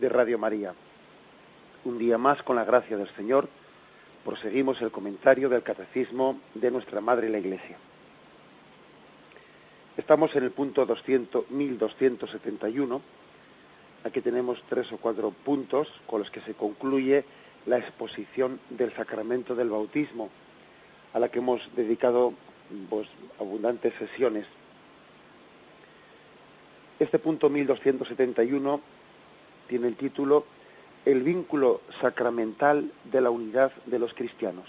de Radio María. Un día más, con la gracia del Señor, proseguimos el comentario del Catecismo de nuestra Madre la Iglesia. Estamos en el punto 1271. Aquí tenemos 3 o 4 puntos con los que se concluye la exposición del sacramento del bautismo, a la que hemos dedicado abundantes sesiones. Este punto 1271 tiene el título El vínculo sacramental de la unidad de los cristianos.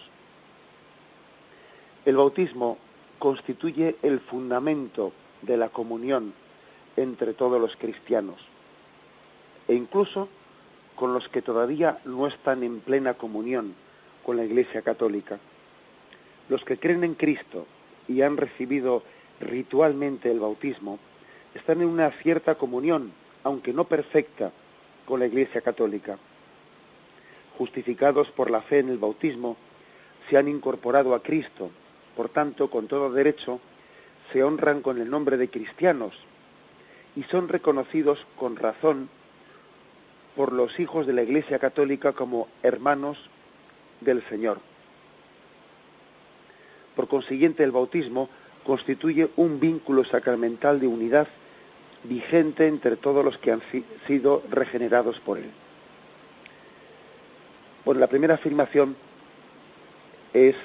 El bautismo constituye el fundamento de la comunión entre todos los cristianos, e incluso con los que todavía no están en plena comunión con la Iglesia Católica. Los que creen en Cristo y han recibido ritualmente el bautismo están en una cierta comunión, aunque no perfecta, con la Iglesia Católica. Justificados por la fe en el bautismo, se han incorporado a Cristo, por tanto, con todo derecho, se honran con el nombre de cristianos y son reconocidos con razón por los hijos de la Iglesia Católica como hermanos del Señor. Por consiguiente, el bautismo constituye un vínculo sacramental de unidad vigente entre todos los que han sido regenerados por él. Bueno, la primera afirmación es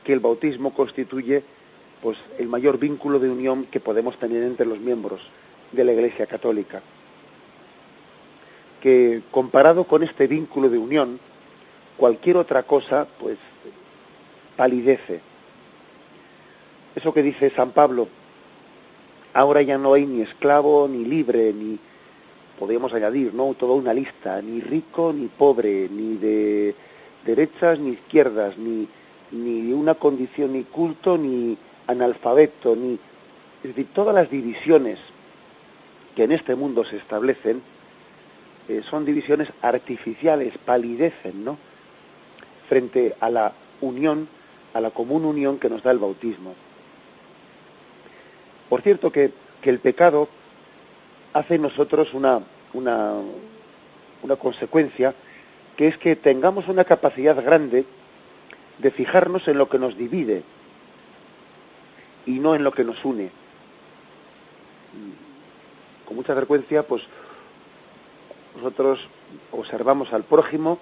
que el bautismo constituye el mayor vínculo de unión que podemos tener entre los miembros de la Iglesia Católica. Que comparado con este vínculo de unión, cualquier otra cosa, palidece. Eso que dice San Pablo, ahora ya no hay ni esclavo ni libre, ni, podríamos añadir, ¿no?, toda una lista, ni rico ni pobre, ni de derechas ni izquierdas, ni una condición, ni culto ni analfabeto, es decir, todas las divisiones que en este mundo se establecen son divisiones artificiales, palidecen, ¿no?, frente a la unión, a la común unión que nos da el bautismo. Por cierto que el pecado hace en nosotros una consecuencia, que es que tengamos una capacidad grande de fijarnos en lo que nos divide y no en lo que nos une. Con mucha frecuencia, nosotros observamos al prójimo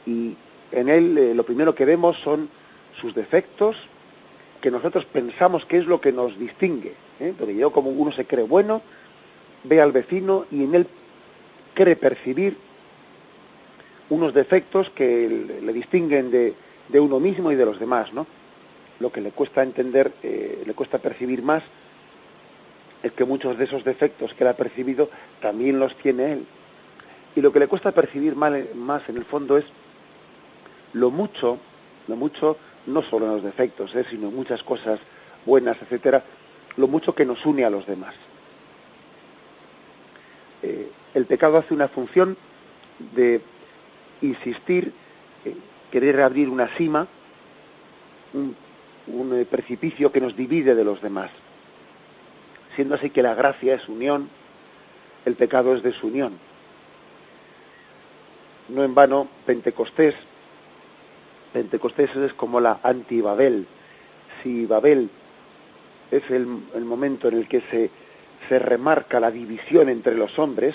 y en él lo primero que vemos son sus defectos, que nosotros pensamos que es lo que nos distingue, porque yo, como uno se cree bueno, ve al vecino y en él cree percibir unos defectos que le distinguen de uno mismo y de los demás, ¿no? Lo que le cuesta entender, le cuesta percibir más, es que muchos de esos defectos que él ha percibido también los tiene él. Y lo que le cuesta percibir más en el fondo es lo mucho, no solo en los defectos, sino en muchas cosas buenas, etcétera, lo mucho que nos une a los demás. El pecado hace una función de insistir, querer abrir una sima, un precipicio que nos divide de los demás. Siendo así que la gracia es unión, el pecado es desunión. No en vano, Pentecostés es como la anti-Babel. Si Babel es el momento en el que se remarca la división entre los hombres,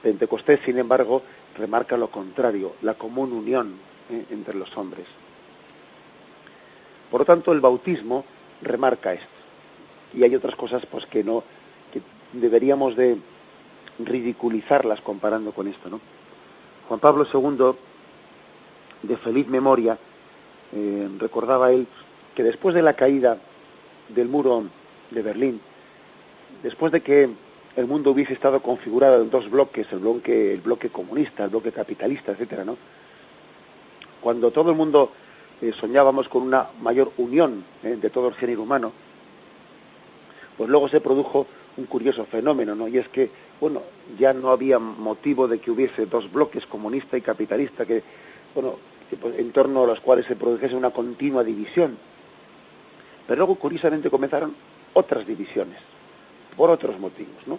Pentecostés, sin embargo, remarca lo contrario, la común unión entre los hombres. Por lo tanto, el bautismo remarca esto. Y hay otras cosas que deberíamos de ridiculizarlas comparando con esto, ¿no? Juan Pablo II, de feliz memoria, recordaba él que después de la caída del muro de Berlín, después de que el mundo hubiese estado configurado en dos bloques, el bloque comunista, el bloque capitalista, etcétera, ¿no? Cuando todo el mundo soñábamos con una mayor unión de todo el género humano, pues luego se produjo un curioso fenómeno, ¿no? Y es que, ya no había motivo de que hubiese dos bloques, comunista y capitalista, en torno a los cuales se produjese una continua división. Pero luego, curiosamente, comenzaron otras divisiones, por otros motivos, ¿no?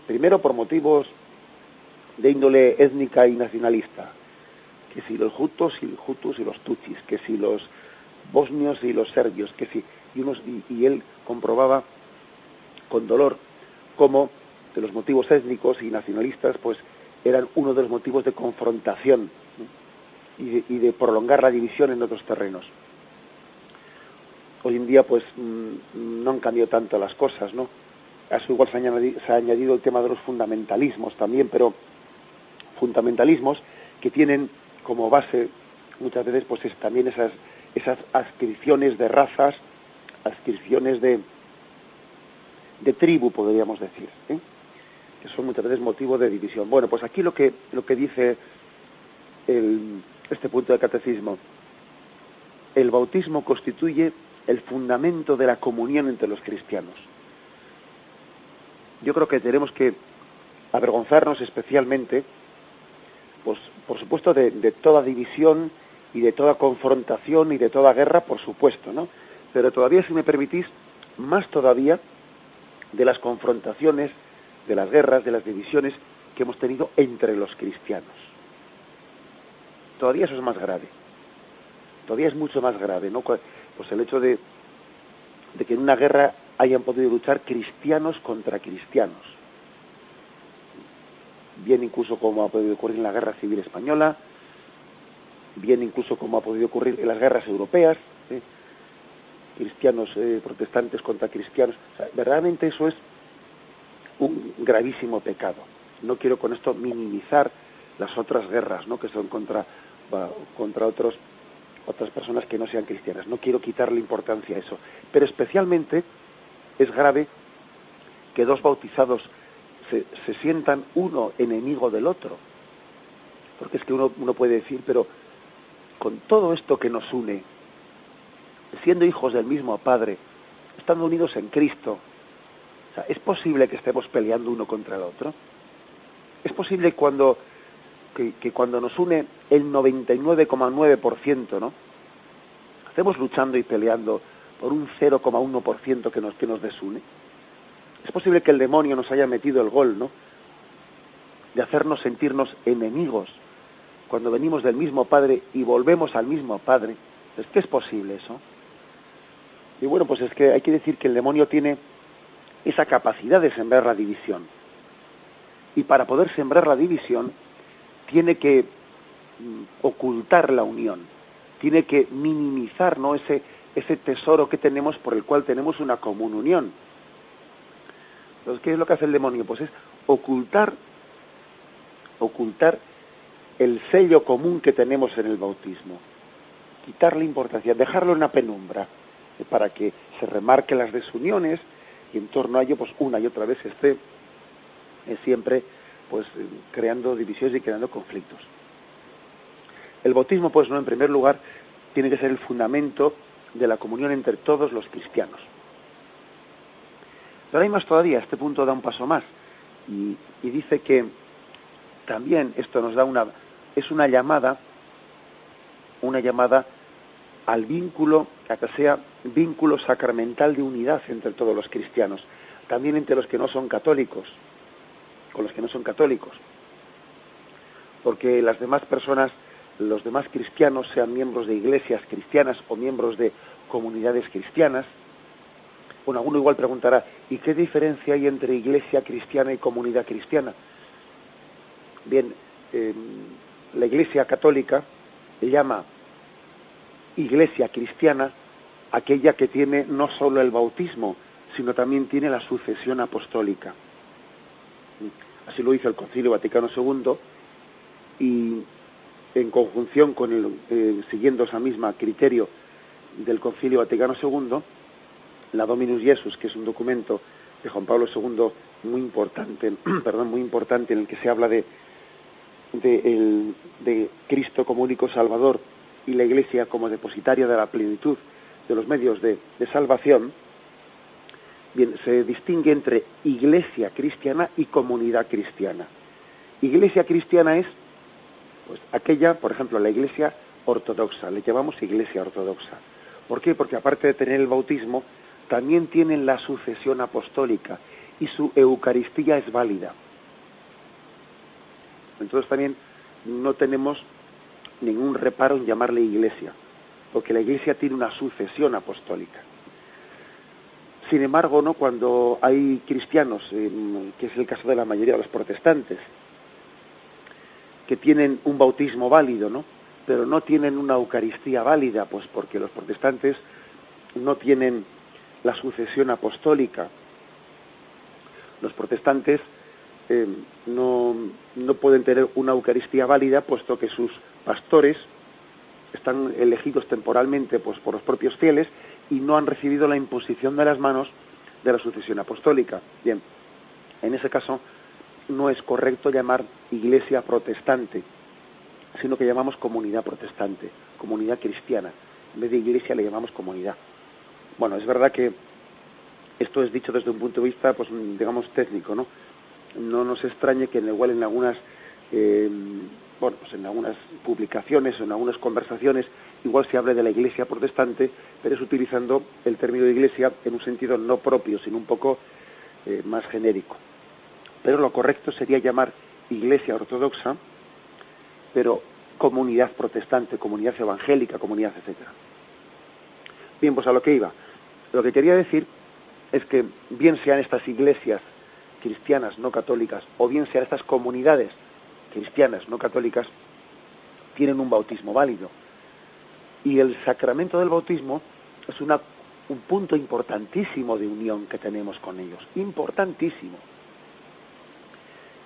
Primero por motivos de índole étnica y nacionalista, que si los hutus y los tutsis, que si los bosnios y los serbios, que si y él comprobaba con dolor cómo de los motivos étnicos y nacionalistas pues eran uno de los motivos de confrontación, ¿no? y de prolongar la división en otros terrenos. Hoy en día pues no han cambiado tanto las cosas, ¿no? A eso igual se ha añadido el tema de los fundamentalismos también, pero fundamentalismos que tienen como base muchas veces pues también esas adscripciones de razas, adscripciones de tribu, podríamos decir, ¿eh? Que son muchas veces motivo de división. Bueno, pues aquí lo que dice este punto del catecismo: el bautismo constituye el fundamento de la comunión entre los cristianos. Yo creo que tenemos que avergonzarnos especialmente, pues por supuesto, de toda división y de toda confrontación y de toda guerra, por supuesto, ¿no? Pero todavía, si me permitís, más todavía de las confrontaciones, de las guerras, de las divisiones que hemos tenido entre los cristianos. Todavía eso es más grave. Todavía es mucho más grave, ¿no? Pues el hecho de que en una guerra hayan podido luchar cristianos contra cristianos. Bien incluso como ha podido ocurrir en la Guerra Civil Española, bien incluso como ha podido ocurrir en las guerras europeas, ¿eh? Cristianos protestantes contra cristianos. O sea, verdaderamente eso es un gravísimo pecado. No quiero con esto minimizar las otras guerras, ¿no? Que son contra otras personas que no sean cristianas. No quiero quitarle importancia a eso. Pero especialmente es grave que dos bautizados se sientan uno enemigo del otro. Porque es que uno puede decir, pero con todo esto que nos une, siendo hijos del mismo Padre, estando unidos en Cristo, o sea, ¿es posible que estemos peleando uno contra el otro? ¿Es posible que cuando nos une el 99,9%, ¿no? Estemos luchando y peleando por un 0,1% que nos desune? Es posible que el demonio nos haya metido el gol, ¿no? De hacernos sentirnos enemigos cuando venimos del mismo Padre y volvemos al mismo Padre. ¿Es que es posible eso? Y bueno, pues es que hay que decir que el demonio tiene esa capacidad de sembrar la división. Y para poder sembrar la división tiene que ocultar la unión, tiene que minimizar, ¿no?, ese tesoro que tenemos, por el cual tenemos una común unión. Entonces, ¿qué es lo que hace el demonio? Pues es ocultar el sello común que tenemos en el bautismo, quitarle importancia, dejarlo en la penumbra, para que se remarquen las desuniones y en torno a ello pues una y otra vez esté siempre pues creando divisiones y creando conflictos. El bautismo, pues, no, en primer lugar, tiene que ser el fundamento de la comunión entre todos los cristianos. Pero hay más todavía. Este punto da un paso más y dice que también esto nos da una llamada al vínculo, a que sea vínculo sacramental de unidad entre todos los cristianos, también entre los que no son católicos, con los que no son católicos, porque las demás personas, los demás cristianos, sean miembros de iglesias cristianas o miembros de comunidades cristianas. Bueno, alguno igual preguntará, ¿y qué diferencia hay entre iglesia cristiana y comunidad cristiana? Bien, la Iglesia Católica llama iglesia cristiana aquella que tiene no solo el bautismo, sino también tiene la sucesión apostólica. Así lo hizo el Concilio Vaticano II, y en conjunción con siguiendo esa misma criterio del Concilio Vaticano II, la Dominus Jesus, que es un documento de Juan Pablo II muy importante, en el que se habla de Cristo como único Salvador y la Iglesia como depositaria de la plenitud de los medios de salvación. Bien, se distingue entre iglesia cristiana y comunidad cristiana. Iglesia cristiana es pues aquella, por ejemplo, la iglesia ortodoxa, le llamamos iglesia ortodoxa. ¿Por qué? Porque aparte de tener el bautismo, también tienen la sucesión apostólica y su Eucaristía es válida. Entonces también no tenemos ningún reparo en llamarle Iglesia, porque la Iglesia tiene una sucesión apostólica. Sin embargo, ¿no?, cuando hay cristianos, que es el caso de la mayoría de los protestantes, que tienen un bautismo válido, ¿no?, pero no tienen una Eucaristía válida, pues porque los protestantes no tienen la sucesión apostólica. Los protestantes no pueden tener una Eucaristía válida, puesto que sus pastores están elegidos temporalmente, pues, por los propios fieles, y no han recibido la imposición de las manos de la sucesión apostólica. Bien, en ese caso no es correcto llamar iglesia protestante, sino que llamamos comunidad protestante, comunidad cristiana. En vez de iglesia le llamamos comunidad. Bueno, es verdad que esto es dicho desde un punto de vista, pues, digamos, técnico, ¿no? No nos extrañe que igual en algunas en algunas publicaciones o en algunas conversaciones igual se hable de la iglesia protestante, pero es utilizando el término de iglesia en un sentido no propio, sino un poco más genérico. Pero lo correcto sería llamar iglesia ortodoxa, pero comunidad protestante, comunidad evangélica, comunidad, etcétera. Bien, pues a lo que iba. Lo que quería decir es que bien sean estas iglesias cristianas no católicas o bien sean estas comunidades cristianas no católicas, tienen un bautismo válido. Y el sacramento del bautismo es un punto importantísimo de unión que tenemos con ellos, importantísimo.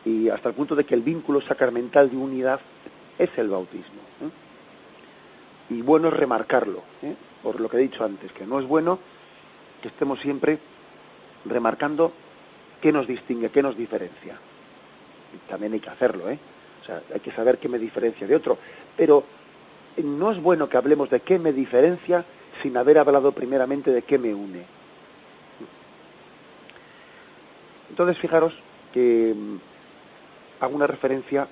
Y hasta el punto de que el vínculo sacramental de unidad es el bautismo. Y bueno es remarcarlo, por lo que he dicho antes, que no es bueno que estemos siempre remarcando qué nos distingue, qué nos diferencia. Y también hay que hacerlo, O sea, hay que saber qué me diferencia de otro. Pero no es bueno que hablemos de qué me diferencia sin haber hablado primeramente de qué me une. Entonces, fijaros que hago una referencia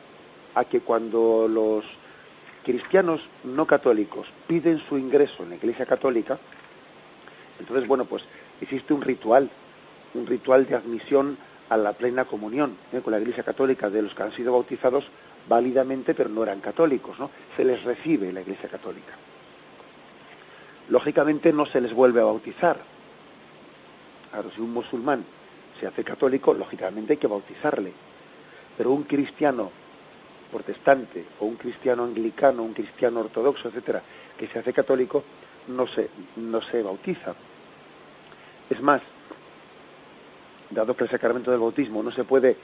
a que cuando los cristianos no católicos piden su ingreso en la Iglesia Católica, entonces, bueno, pues existe un ritual de admisión a la plena comunión con la Iglesia Católica de los que han sido bautizados válidamente, pero no eran católicos, ¿no? Se les recibe en la Iglesia Católica. Lógicamente no se les vuelve a bautizar. Claro, si un musulmán se hace católico, lógicamente hay que bautizarle. Pero un cristiano protestante o un cristiano anglicano, un cristiano ortodoxo, etcétera, que se hace católico, no se bautiza. Es más, dado que el sacramento del bautismo no se puede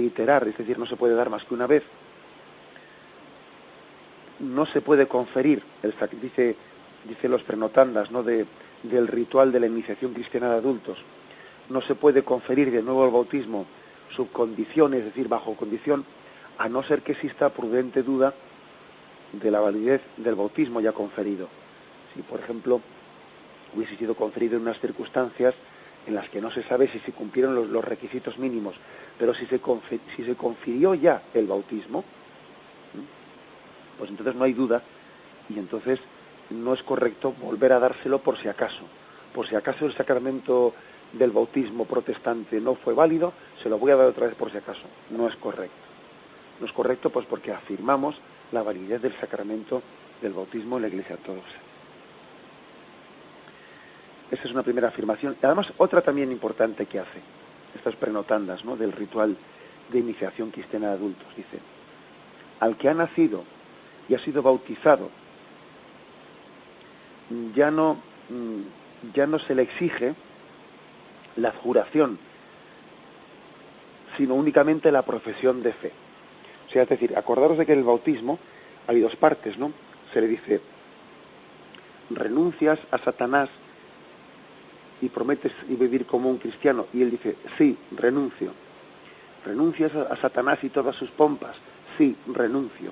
iterar, es decir, no se puede dar más que una vez, no se puede conferir, dice los prenotandas, ¿no?, del ritual de la iniciación cristiana de adultos, no se puede conferir de nuevo el bautismo subcondición, es decir, bajo condición, a no ser que exista prudente duda de la validez del bautismo ya conferido. Si, por ejemplo, hubiese sido conferido en unas circunstancias en las que no se sabe si se cumplieron los requisitos mínimos, pero si se confirió ya el bautismo, pues entonces no hay duda, y entonces no es correcto volver a dárselo por si acaso. Por si acaso el sacramento del bautismo protestante no fue válido, se lo voy a dar otra vez por si acaso. No es correcto. No es correcto, pues porque afirmamos la validez del sacramento del bautismo en la Iglesia ortodoxa. Esa es una primera afirmación. Y además, otra también importante que hace, estas prenotandas, ¿no?, del ritual de iniciación cristiana de adultos. Dice, al que ha nacido y ha sido bautizado, ya no se le exige la adjuración, sino únicamente la profesión de fe. O sea, es decir, acordaros de que en el bautismo hay dos partes, ¿no? Se le dice, renuncias a Satanás y prometes vivir como un cristiano. Y él dice, sí, renuncio. ¿Renuncias a Satanás y todas sus pompas? Sí, renuncio.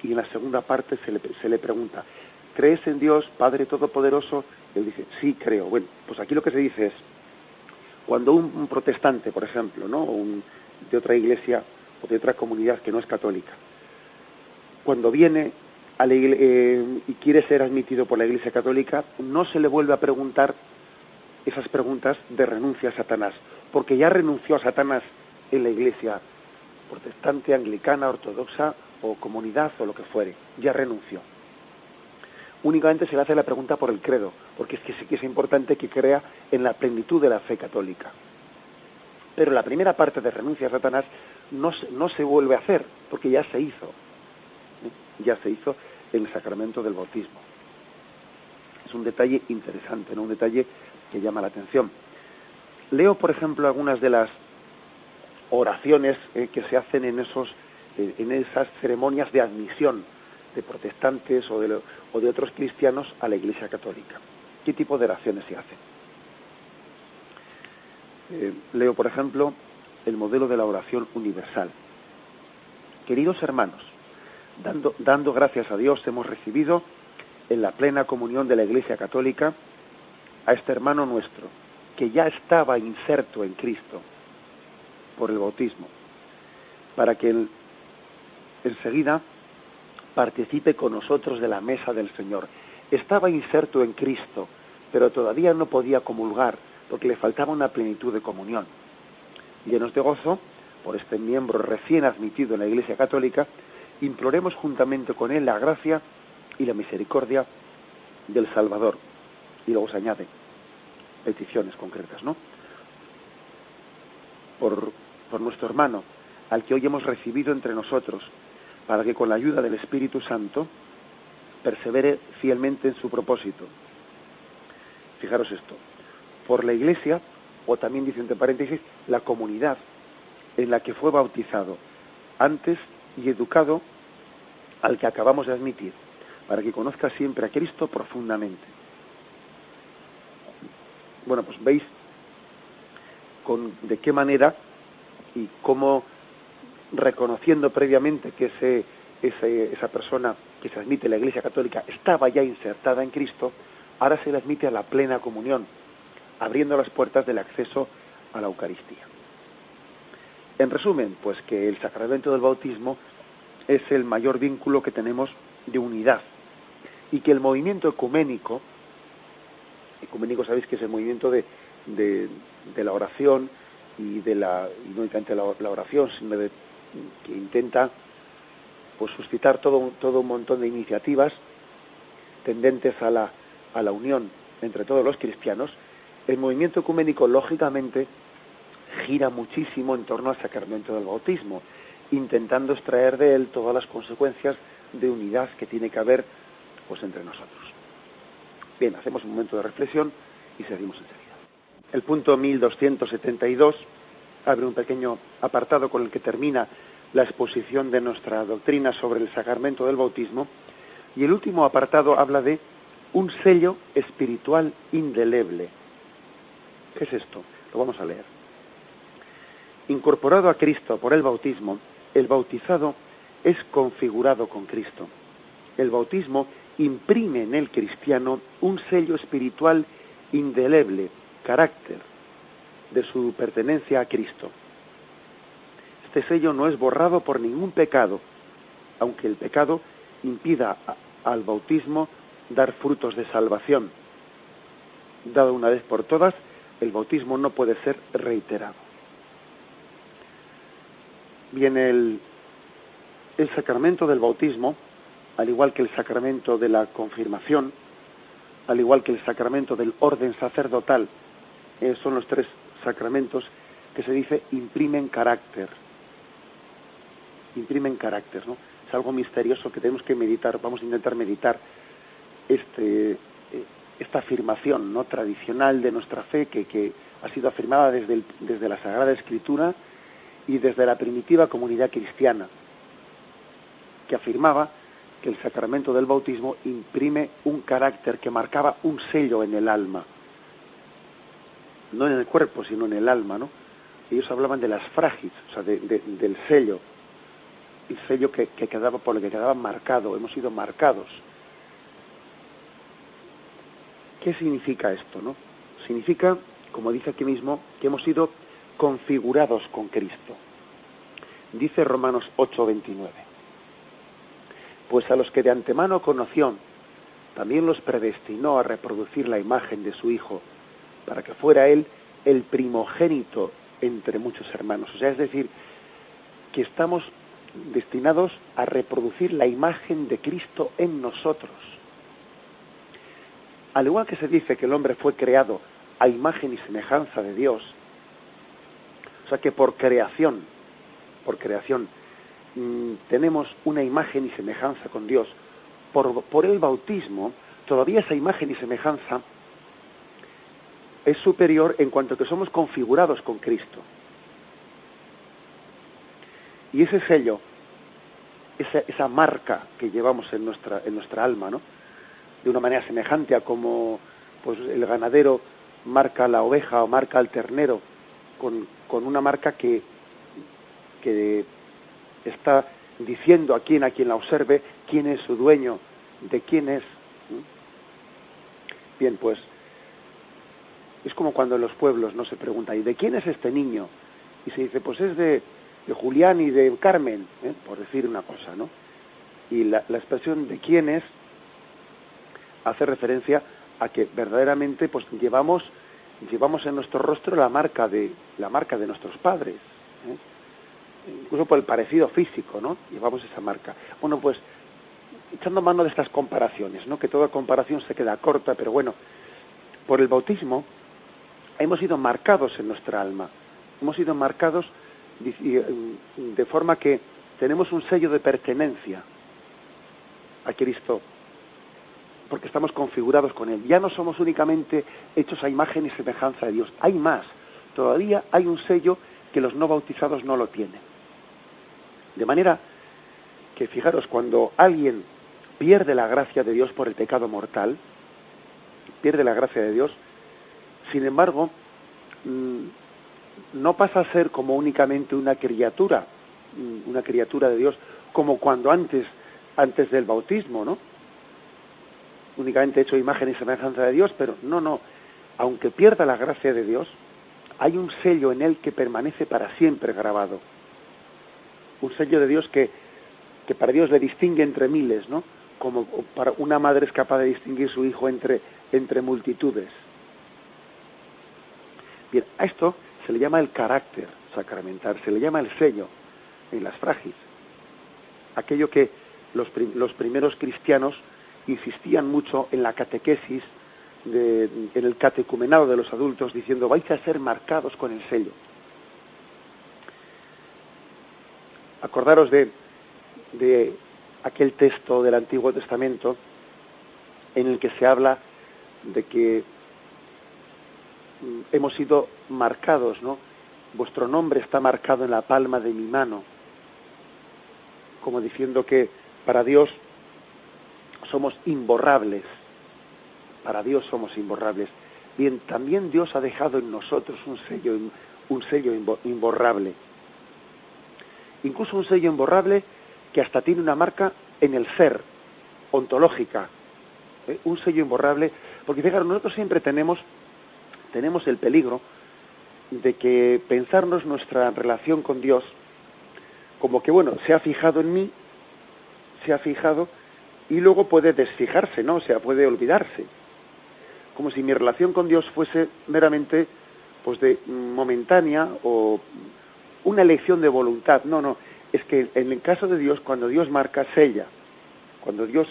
Y en la segunda parte se le pregunta, ¿crees en Dios, Padre Todopoderoso? Él dice, sí, creo. Bueno, pues aquí lo que se dice es, cuando un protestante, por ejemplo, ¿no?, de otra iglesia o de otra comunidad que no es católica, cuando viene a la y quiere ser admitido por la Iglesia Católica, no se le vuelve a preguntar esas preguntas de renuncia a Satanás, porque ya renunció a Satanás en la Iglesia protestante, anglicana, ortodoxa o comunidad o lo que fuere, ya renunció. Únicamente se le hace la pregunta por el credo, porque es que sí que es importante que crea en la plenitud de la fe católica. Pero la primera parte de renuncia a Satanás no se vuelve a hacer, porque ya se hizo. Ya se hizo en el sacramento del bautismo. Es un detalle interesante, ¿no? Un detalle que llama la atención. Leo, por ejemplo, algunas de las oraciones que se hacen en esas ceremonias de admisión de protestantes o de otros cristianos a la Iglesia Católica. ¿Qué tipo de oraciones se hacen? Leo, por ejemplo, el modelo de la oración universal. Queridos hermanos, dando gracias a Dios, hemos recibido en la plena comunión de la Iglesia Católica a este hermano nuestro, que ya estaba inserto en Cristo por el bautismo, para que él enseguida participe con nosotros de la mesa del Señor. Estaba inserto en Cristo, pero todavía no podía comulgar, porque le faltaba una plenitud de comunión. Llenos de gozo por este miembro recién admitido en la Iglesia Católica, imploremos juntamente con él la gracia y la misericordia del Salvador. Y luego se añade peticiones concretas, ¿no? Por nuestro hermano, al que hoy hemos recibido entre nosotros, para que con la ayuda del Espíritu Santo persevere fielmente en su propósito. Fijaros esto, por la Iglesia, o también dice entre paréntesis, la comunidad en la que fue bautizado antes y educado al que acabamos de admitir, para que conozca siempre a Cristo profundamente. Bueno, pues veis de qué manera y cómo, reconociendo previamente que esa persona que se admite en la Iglesia Católica estaba ya insertada en Cristo, ahora se le admite a la plena comunión, abriendo las puertas del acceso a la Eucaristía. En resumen, pues que el sacramento del bautismo es el mayor vínculo que tenemos de unidad, y que el movimiento ecuménico sabéis que es el movimiento de la oración, y no únicamente la oración, sino que intenta pues suscitar todo un montón de iniciativas tendentes a la unión entre todos los cristianos. El movimiento ecuménico, lógicamente, gira muchísimo en torno al sacramento del bautismo, intentando extraer de él todas las consecuencias de unidad que tiene que haber pues entre nosotros. Bien, hacemos un momento de reflexión y seguimos enseguida. El punto 1272 abre un pequeño apartado con el que termina la exposición de nuestra doctrina sobre el sacramento del bautismo, y el último apartado habla de un sello espiritual indeleble. ¿Qué es esto? Lo vamos a leer. Incorporado a Cristo por el bautismo, el bautizado es configurado con Cristo. El bautismo imprime en el cristiano un sello espiritual indeleble, carácter de su pertenencia a Cristo. Este sello no es borrado por ningún pecado, aunque el pecado impida al bautismo dar frutos de salvación. Dado una vez por todas, el bautismo no puede ser reiterado. Bien, el sacramento del bautismo, al igual que el sacramento de la confirmación, al igual que el sacramento del orden sacerdotal, son los tres sacramentos que se dice imprimen carácter, ¿no? Es algo misterioso que tenemos que meditar. Vamos a intentar meditar esta afirmación, ¿no?, tradicional de nuestra fe, que ha sido afirmada desde la Sagrada Escritura y desde la primitiva comunidad cristiana, que afirmaba que el sacramento del bautismo imprime un carácter que marcaba un sello en el alma, no en el cuerpo, sino en el alma, ¿no? Ellos hablaban de las fragis, o sea, del sello, el sello que quedaba, por el que quedaba marcado, hemos sido marcados. ¿Qué significa esto, no? Significa, como dice aquí mismo, que hemos sido configurados con Cristo. Dice Romanos 8:29. Pues a los que de antemano conoció, también los predestinó a reproducir la imagen de su Hijo, para que fuera Él el primogénito entre muchos hermanos. O sea, es decir, que estamos destinados a reproducir la imagen de Cristo en nosotros. Al igual que se dice que el hombre fue creado a imagen y semejanza de Dios, o sea que por creación, tenemos una imagen y semejanza con Dios, por el bautismo, todavía esa imagen y semejanza es superior en cuanto que somos configurados con Cristo. Y ese sello, esa marca que llevamos en nuestra alma, ¿no? De una manera semejante a como pues el ganadero marca la oveja o marca al ternero, con una marca que está diciendo a quien la observe quién es su dueño, de quién es. Bien, pues es como cuando en los pueblos no se pregunta, ¿y de quién es este niño? Y se dice, pues es de Julián y de Carmen, por decir una cosa, ¿no? Y la expresión de quién es hace referencia a que verdaderamente pues llevamos en nuestro rostro la marca de nuestros padres, incluso por el parecido físico, ¿no? Llevamos esa marca. Bueno, pues echando mano de estas comparaciones, ¿no? Que toda comparación se queda corta, pero bueno, por el bautismo hemos sido marcados en nuestra alma, hemos sido marcados de forma que tenemos un sello de pertenencia a Cristo, porque estamos configurados con Él. Ya no somos únicamente hechos a imagen y semejanza de Dios, hay más, todavía hay un sello que los no bautizados no lo tienen. De manera que, fijaros, cuando alguien pierde la gracia de Dios por el pecado mortal, pierde la gracia de Dios, sin embargo, no pasa a ser como únicamente una criatura de Dios, como cuando antes del bautismo, ¿no? Únicamente hecho imagen y semejanza de Dios, pero no, aunque pierda la gracia de Dios, hay un sello en él que permanece para siempre grabado. Un sello de Dios que para Dios le distingue entre miles, ¿no? Como para una madre es capaz de distinguir su hijo entre multitudes. Bien, a esto se le llama el carácter sacramental, se le llama el sello en las fragis. Aquello que los primeros cristianos insistían mucho en la catequesis, en el catecumenado de los adultos, diciendo, vais a ser marcados con el sello. Acordaros de aquel texto del Antiguo Testamento en el que se habla de que hemos sido marcados, ¿no? Vuestro nombre está marcado en la palma de mi mano, como diciendo que para Dios somos imborrables. Para Dios somos imborrables. Bien, también Dios ha dejado en nosotros un sello imborrable. Incluso un sello imborrable que hasta tiene una marca en el ser, ontológica. Un sello imborrable, porque fijaros, nosotros siempre tenemos el peligro de que pensarnos nuestra relación con Dios como que, bueno, se ha fijado en mí, y luego puede desfijarse, ¿no? O sea, puede olvidarse. Como si mi relación con Dios fuese meramente, pues, de momentánea o una elección de voluntad. No, es que en el caso de Dios, cuando Dios marca, sella. Cuando Dios,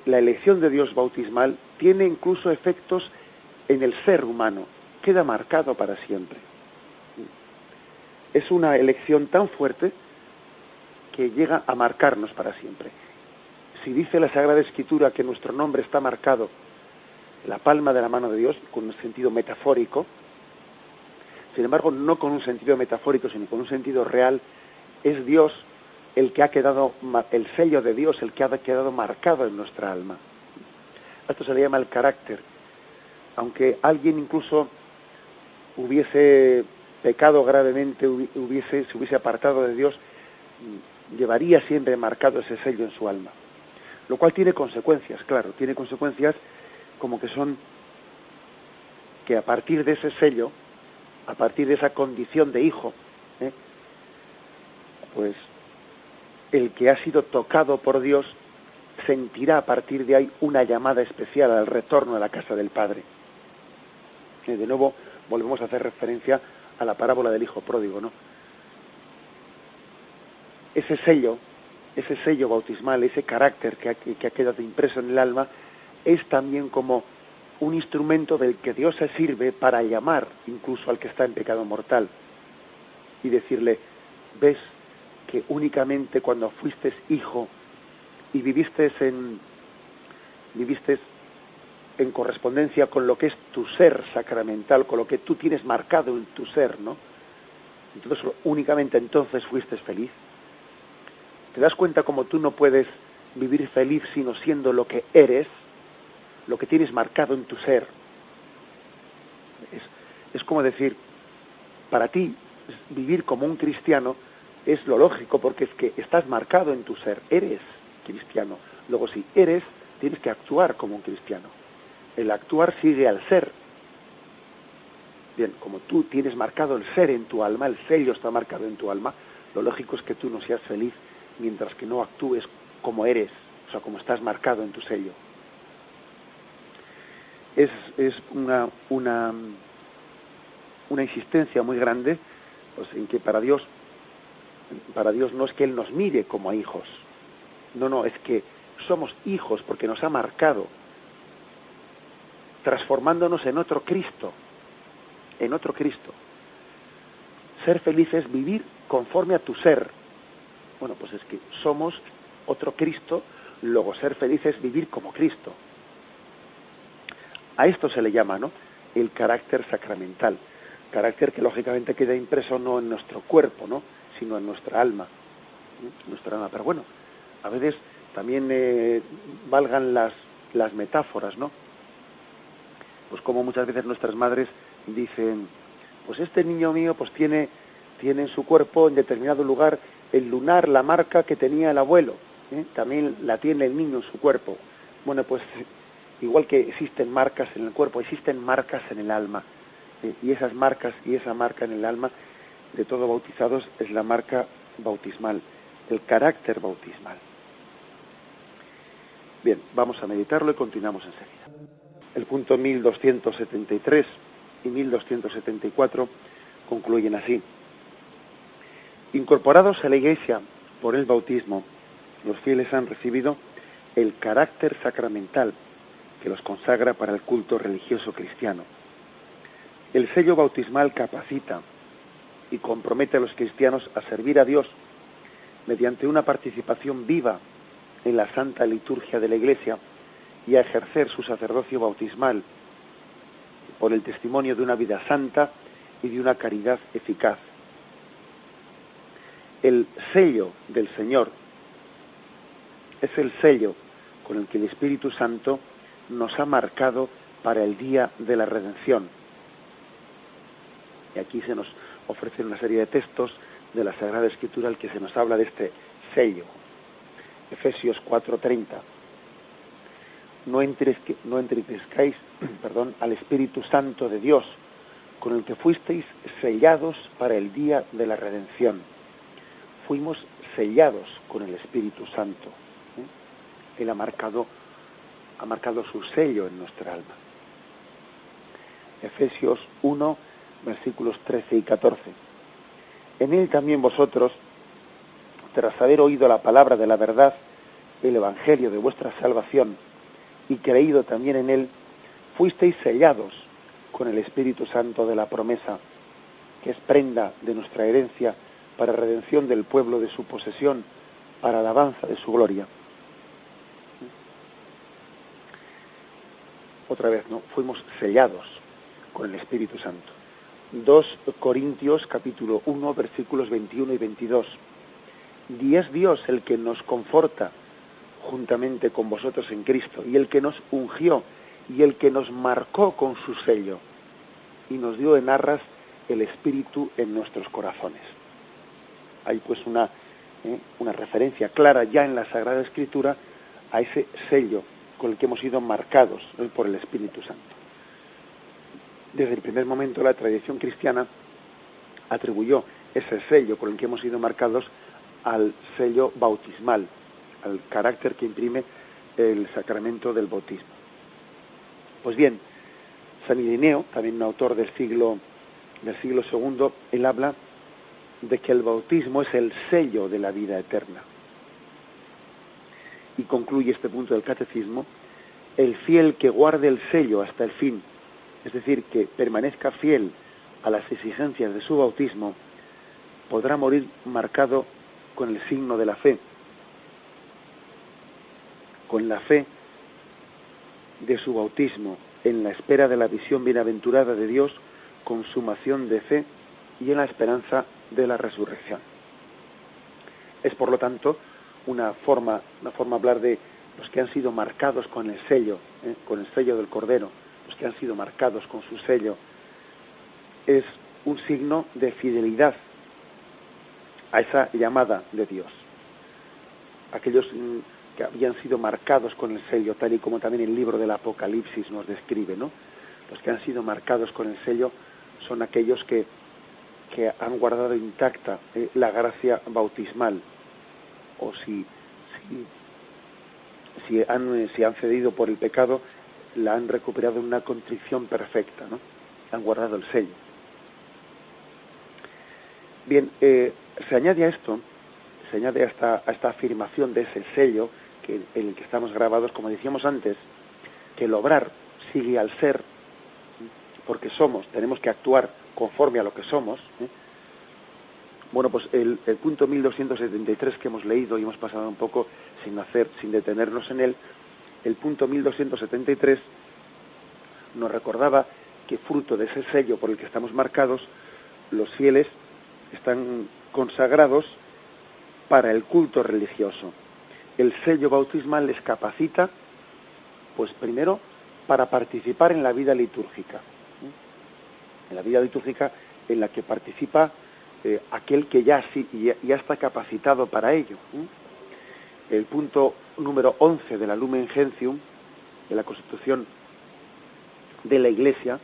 la elección de Dios bautismal tiene incluso efectos en el ser humano, queda marcado para siempre. Es una elección tan fuerte que llega a marcarnos para siempre. Si dice la Sagrada Escritura que nuestro nombre está marcado en la palma de la mano de Dios, con un sentido metafórico, sin embargo, no con un sentido metafórico, sino con un sentido real, es Dios el que ha quedado, el sello de Dios, el que ha quedado marcado en nuestra alma. Esto se le llama el carácter. Aunque alguien incluso hubiese pecado gravemente, se hubiese apartado de Dios, llevaría siempre marcado ese sello en su alma. Lo cual tiene consecuencias, claro, tiene consecuencias como que a partir de ese sello, a partir de esa condición de hijo, pues el que ha sido tocado por Dios sentirá a partir de ahí una llamada especial al retorno a la casa del Padre. De nuevo volvemos a hacer referencia a la parábola del hijo pródigo, ¿no? ese sello bautismal, ese carácter que ha quedado impreso en el alma, es también como un instrumento del que Dios se sirve para llamar incluso al que está en pecado mortal y decirle, ves que únicamente cuando fuiste hijo y viviste en correspondencia con lo que es tu ser sacramental, con lo que tú tienes marcado en tu ser, ¿no? Entonces, únicamente entonces fuiste feliz. ¿Te das cuenta cómo tú no puedes vivir feliz sino siendo lo que eres, lo que tienes marcado en tu ser? Es como decir, para ti, vivir como un cristiano es lo lógico, porque es que estás marcado en tu ser, eres cristiano. Luego, si eres, tienes que actuar como un cristiano. El actuar sigue al ser. Bien, como tú tienes marcado el ser en tu alma, el sello está marcado en tu alma, lo lógico es que tú no seas feliz mientras que no actúes como eres, o sea, como estás marcado en tu sello. Es una insistencia muy grande, pues, en que para Dios no es que Él nos mire como a hijos, no, es que somos hijos porque nos ha marcado, transformándonos en otro Cristo, Ser feliz es vivir conforme a tu ser. Bueno, pues es que somos otro Cristo, luego ser feliz es vivir como Cristo. A esto se le llama, ¿no?, el carácter sacramental, carácter que lógicamente queda impreso no en nuestro cuerpo, ¿no?, sino en nuestra alma, Pero bueno, a veces también valgan las metáforas, ¿no? Pues como muchas veces nuestras madres dicen, pues este niño mío pues tiene en su cuerpo, en determinado lugar, el lunar, la marca que tenía el abuelo, también la tiene el niño en su cuerpo. Bueno, pues igual que existen marcas en el cuerpo, existen marcas en el alma, y esas marcas y esa marca en el alma de todo bautizados es la marca bautismal, el carácter bautismal. Bien, vamos a meditarlo y continuamos enseguida. El punto 1273 y 1274 concluyen así. Incorporados a la Iglesia por el bautismo, los fieles han recibido el carácter sacramental que los consagra para el culto religioso cristiano. El sello bautismal capacita y compromete a los cristianos a servir a Dios mediante una participación viva en la santa liturgia de la Iglesia y a ejercer su sacerdocio bautismal por el testimonio de una vida santa y de una caridad eficaz. El sello del Señor es el sello con el que el Espíritu Santo nos ha marcado para el día de la redención. Y aquí se nos ofrece una serie de textos de la Sagrada Escritura en que se nos habla de este sello. Efesios 4:30. No entristezcáis al Espíritu Santo de Dios, con el que fuisteis sellados para el día de la redención. Fuimos sellados con el Espíritu Santo. Él ha marcado su sello en nuestra alma. Efesios 1, versículos 13 y 14. En él también vosotros, tras haber oído la palabra de la verdad, el evangelio de vuestra salvación, y creído también en él, fuisteis sellados con el Espíritu Santo de la promesa, que es prenda de nuestra herencia para redención del pueblo de su posesión, para alabanza de su gloria. Otra vez, ¿no? Fuimos sellados con el Espíritu Santo. 2 Corintios capítulo 1, versículos 21 y 22. Y es Dios el que nos conforta juntamente con vosotros en Cristo, y el que nos ungió, y el que nos marcó con su sello, y nos dio en arras el Espíritu en nuestros corazones. Hay pues una referencia clara ya en la Sagrada Escritura a ese sello con el que hemos sido marcados por el Espíritu Santo. Desde el primer momento la tradición cristiana atribuyó ese sello con el que hemos sido marcados al sello bautismal, al carácter que imprime el sacramento del bautismo. Pues bien, San Ireneo, también un autor del siglo II, él habla de que el bautismo es el sello de la vida eterna. Y concluye este punto del catecismo: el fiel que guarde el sello hasta el fin, es decir, que permanezca fiel a las exigencias de su bautismo, podrá morir marcado con el signo de la fe, con la fe de su bautismo, en la espera de la visión bienaventurada de Dios, consumación de fe, y en la esperanza de la resurrección. Es, por lo tanto, una forma de hablar de los que han sido marcados con el sello del Cordero, los que han sido marcados con su sello. Es un signo de fidelidad a esa llamada de Dios. Aquellos que habían sido marcados con el sello, tal y como también el libro del Apocalipsis nos describe, ¿no? Los que han sido marcados con el sello son aquellos que han guardado intacta la gracia bautismal, o si han cedido por el pecado, la han recuperado en una contrición perfecta, ¿no? Han guardado el sello. Bien, se añade a esto, a esta afirmación de ese sello en el que estamos grabados, como decíamos antes, que el obrar sigue al ser, porque tenemos que actuar conforme a lo que somos. Bueno, pues el punto 1273 que hemos leído y hemos pasado un poco sin detenernos en él, el punto 1273 nos recordaba que fruto de ese sello por el que estamos marcados, los fieles están consagrados para el culto religioso. El sello bautismal les capacita, pues primero, para participar en la vida litúrgica. En la vida litúrgica en la que participa aquel que ya está capacitado para ello. El punto número 11 de la Lumen Gentium, de la Constitución de la Iglesia,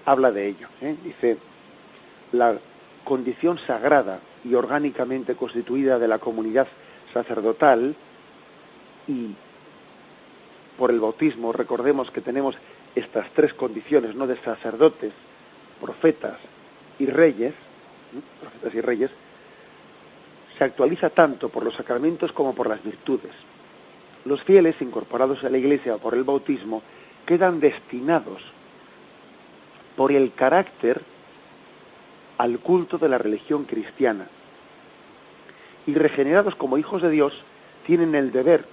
habla de ello. Dice: la condición sagrada y orgánicamente constituida de la comunidad sacerdotal, y por el bautismo, recordemos que tenemos estas tres condiciones, ¿no?, de sacerdotes, profetas y reyes, se actualiza tanto por los sacramentos como por las virtudes. Los fieles incorporados a la Iglesia por el bautismo quedan destinados por el carácter al culto de la religión cristiana, y regenerados como hijos de Dios tienen el deber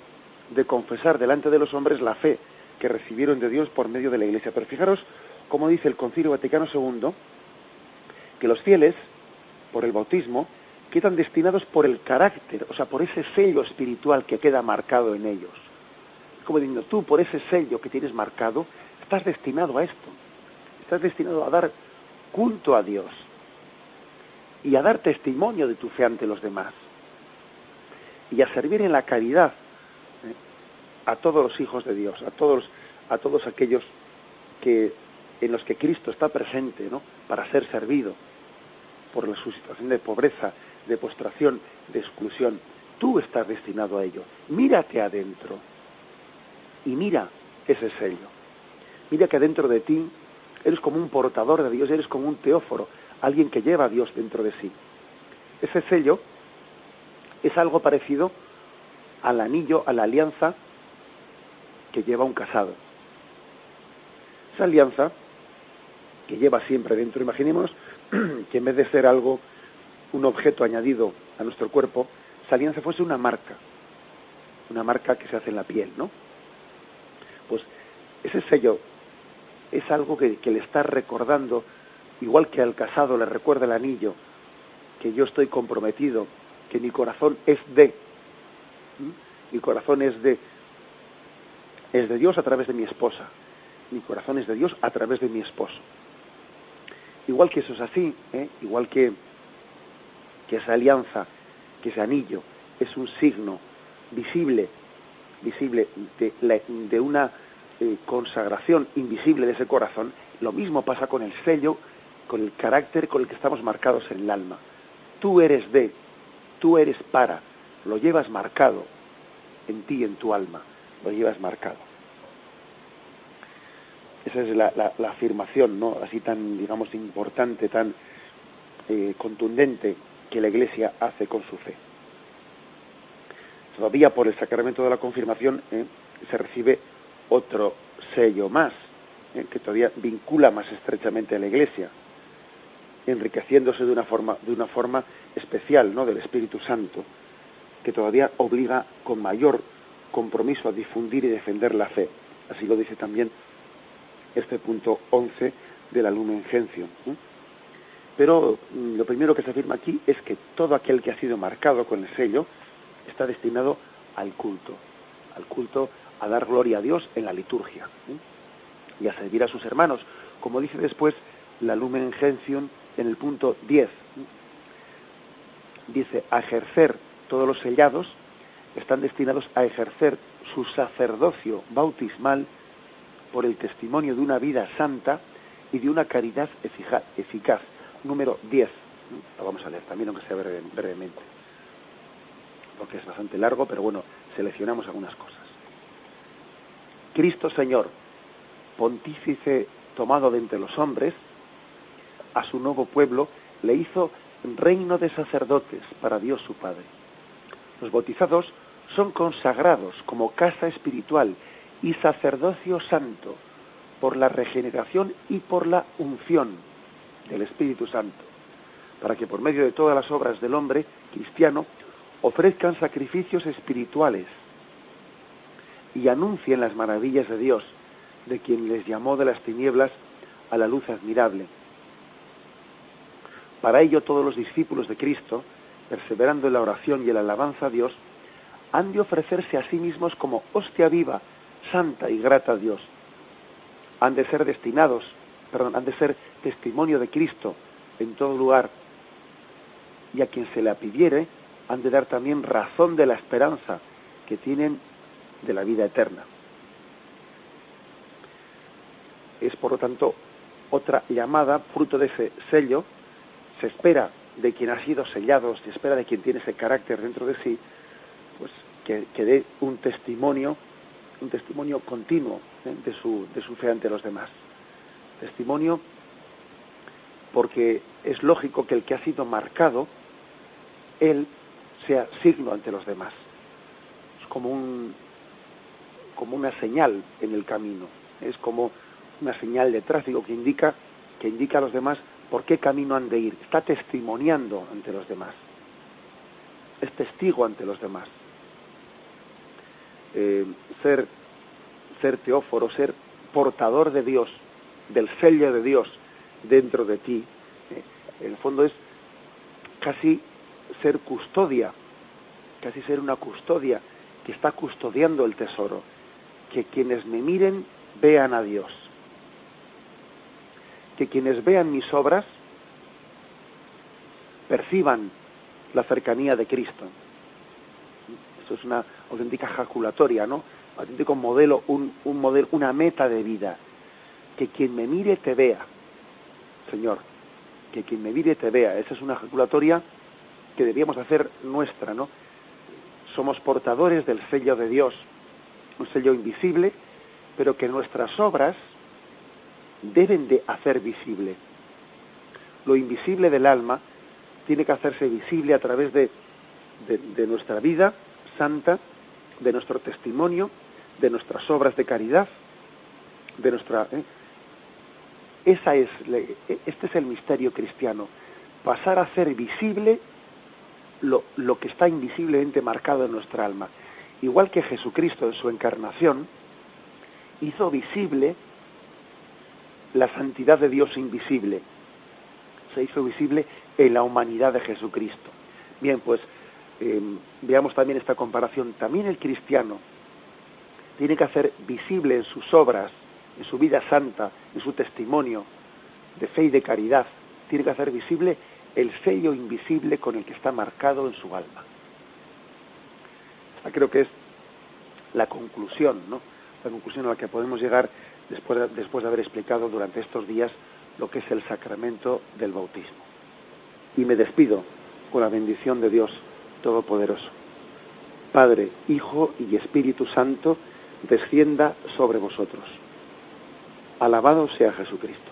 de confesar delante de los hombres la fe que recibieron de Dios por medio de la Iglesia. Pero fijaros cómo dice el Concilio Vaticano II, que los fieles, por el bautismo, quedan destinados por el carácter, o sea, por ese sello espiritual que queda marcado en ellos. Como diciendo, tú, por ese sello que tienes marcado, estás destinado a esto. Estás destinado a dar culto a Dios y a dar testimonio de tu fe ante los demás, y a servir en la caridad a todos los hijos de Dios, a todos aquellos en los que Cristo está presente, ¿no?, para ser servido por su situación de pobreza, de postración, de exclusión. Tú estás destinado a ello. Mírate adentro y mira ese sello. Mira que dentro de ti eres como un portador de Dios, eres como un teóforo, alguien que lleva a Dios dentro de sí. Ese sello es algo parecido al anillo, a la alianza que lleva un casado. Esa alianza que lleva siempre dentro, imaginemos que en vez de ser algo, un objeto añadido a nuestro cuerpo, esa alianza fuese una marca que se hace en la piel, ¿no? Pues ese sello es algo que le está recordando, igual que al casado le recuerda el anillo, que yo estoy comprometido, que mi corazón es mi corazón es de Dios a través de mi esposa, mi corazón es de Dios a través de mi esposo. Igual que eso es así, igual que esa alianza, que ese anillo es un signo visible de una consagración invisible de ese corazón, lo mismo pasa con el sello, con el carácter con el que estamos marcados en el alma. Tú eres para, lo llevas marcado en ti, en tu alma, lo llevas marcado. Esa es la afirmación, ¿no?, así tan, digamos, importante, tan contundente que la Iglesia hace con su fe. Todavía por el sacramento de la confirmación se recibe otro sello más, que todavía vincula más estrechamente a la Iglesia, enriqueciéndose de una forma especial, ¿no?, del Espíritu Santo, que todavía obliga con mayor compromiso a difundir y defender la fe. Así lo dice también este punto 11 de la Lumen Gentium. Pero lo primero que se afirma aquí es que todo aquel que ha sido marcado con el sello está destinado al culto, a dar gloria a Dios en la liturgia, y a servir a sus hermanos, como dice después la Lumen Gentium en el punto 10. Dice, a ejercer, todos los sellados están destinados a ejercer su sacerdocio bautismal por el testimonio de una vida santa y de una caridad eficaz. Número 10. Lo vamos a leer también, aunque sea brevemente, porque es bastante largo, pero bueno, seleccionamos algunas cosas. Cristo Señor, pontífice tomado de entre los hombres, a su nuevo pueblo le hizo reino de sacerdotes para Dios su Padre. Los bautizados son consagrados como casa espiritual y sacerdocio santo por la regeneración y por la unción del Espíritu Santo, para que por medio de todas las obras del hombre cristiano ofrezcan sacrificios espirituales y anuncien las maravillas de Dios, de quien les llamó de las tinieblas a la luz admirable. Para ello todos los discípulos de Cristo, perseverando en la oración y en la alabanza a Dios, han de ofrecerse a sí mismos como hostia viva, santa y grata a Dios. Han de ser testimonio de Cristo en todo lugar, y a quien se la pidiere han de dar también razón de la esperanza que tienen de la vida eterna. Es, por lo tanto, otra llamada, fruto de ese sello. Se espera de quien ha sido sellado, se espera de quien tiene ese carácter dentro de sí, pues que dé un testimonio continuo de su fe ante los demás. Testimonio, porque es lógico que el que ha sido marcado, él sea signo ante los demás. Es como una señal en el camino, es como una señal de tráfico que indica a los demás por qué camino han de ir. Está testimoniando ante los demás, es testigo ante los demás. Ser teóforo, ser portador de Dios, del sello de Dios dentro de ti, en el fondo es casi ser custodia, casi ser una custodia que está custodiando el tesoro, que quienes me miren vean a Dios, que quienes vean mis obras perciban la cercanía de Cristo. Esto es una auténtica jaculatoria, ¿no? Un auténtico modelo, una meta de vida. Que quien me mire te vea, Señor, que quien me mire te vea. Esa es una jaculatoria que deberíamos hacer nuestra, ¿no? Somos portadores del sello de Dios, un sello invisible, pero que nuestras obras deben de hacer visible. Lo invisible del alma tiene que hacerse visible a través de nuestra vida santa, de nuestro testimonio, de nuestras obras de caridad, de nuestra... Este es el misterio cristiano, pasar a hacer visible lo que está invisiblemente marcado en nuestra alma. Igual que Jesucristo en su encarnación hizo visible la santidad de Dios invisible, se hizo visible en la humanidad de Jesucristo. Bien, pues veamos también esta comparación. También el cristiano tiene que hacer visible en sus obras, en su vida santa, en su testimonio de fe y de caridad, tiene que hacer visible el sello invisible con el que está marcado en su alma. Esta creo que es la conclusión, ¿no? La conclusión a la que podemos llegar después de haber explicado durante estos días lo que es el sacramento del bautismo. Y me despido con la bendición de Dios Todopoderoso. Padre, Hijo y Espíritu Santo, descienda sobre vosotros. Alabado sea Jesucristo.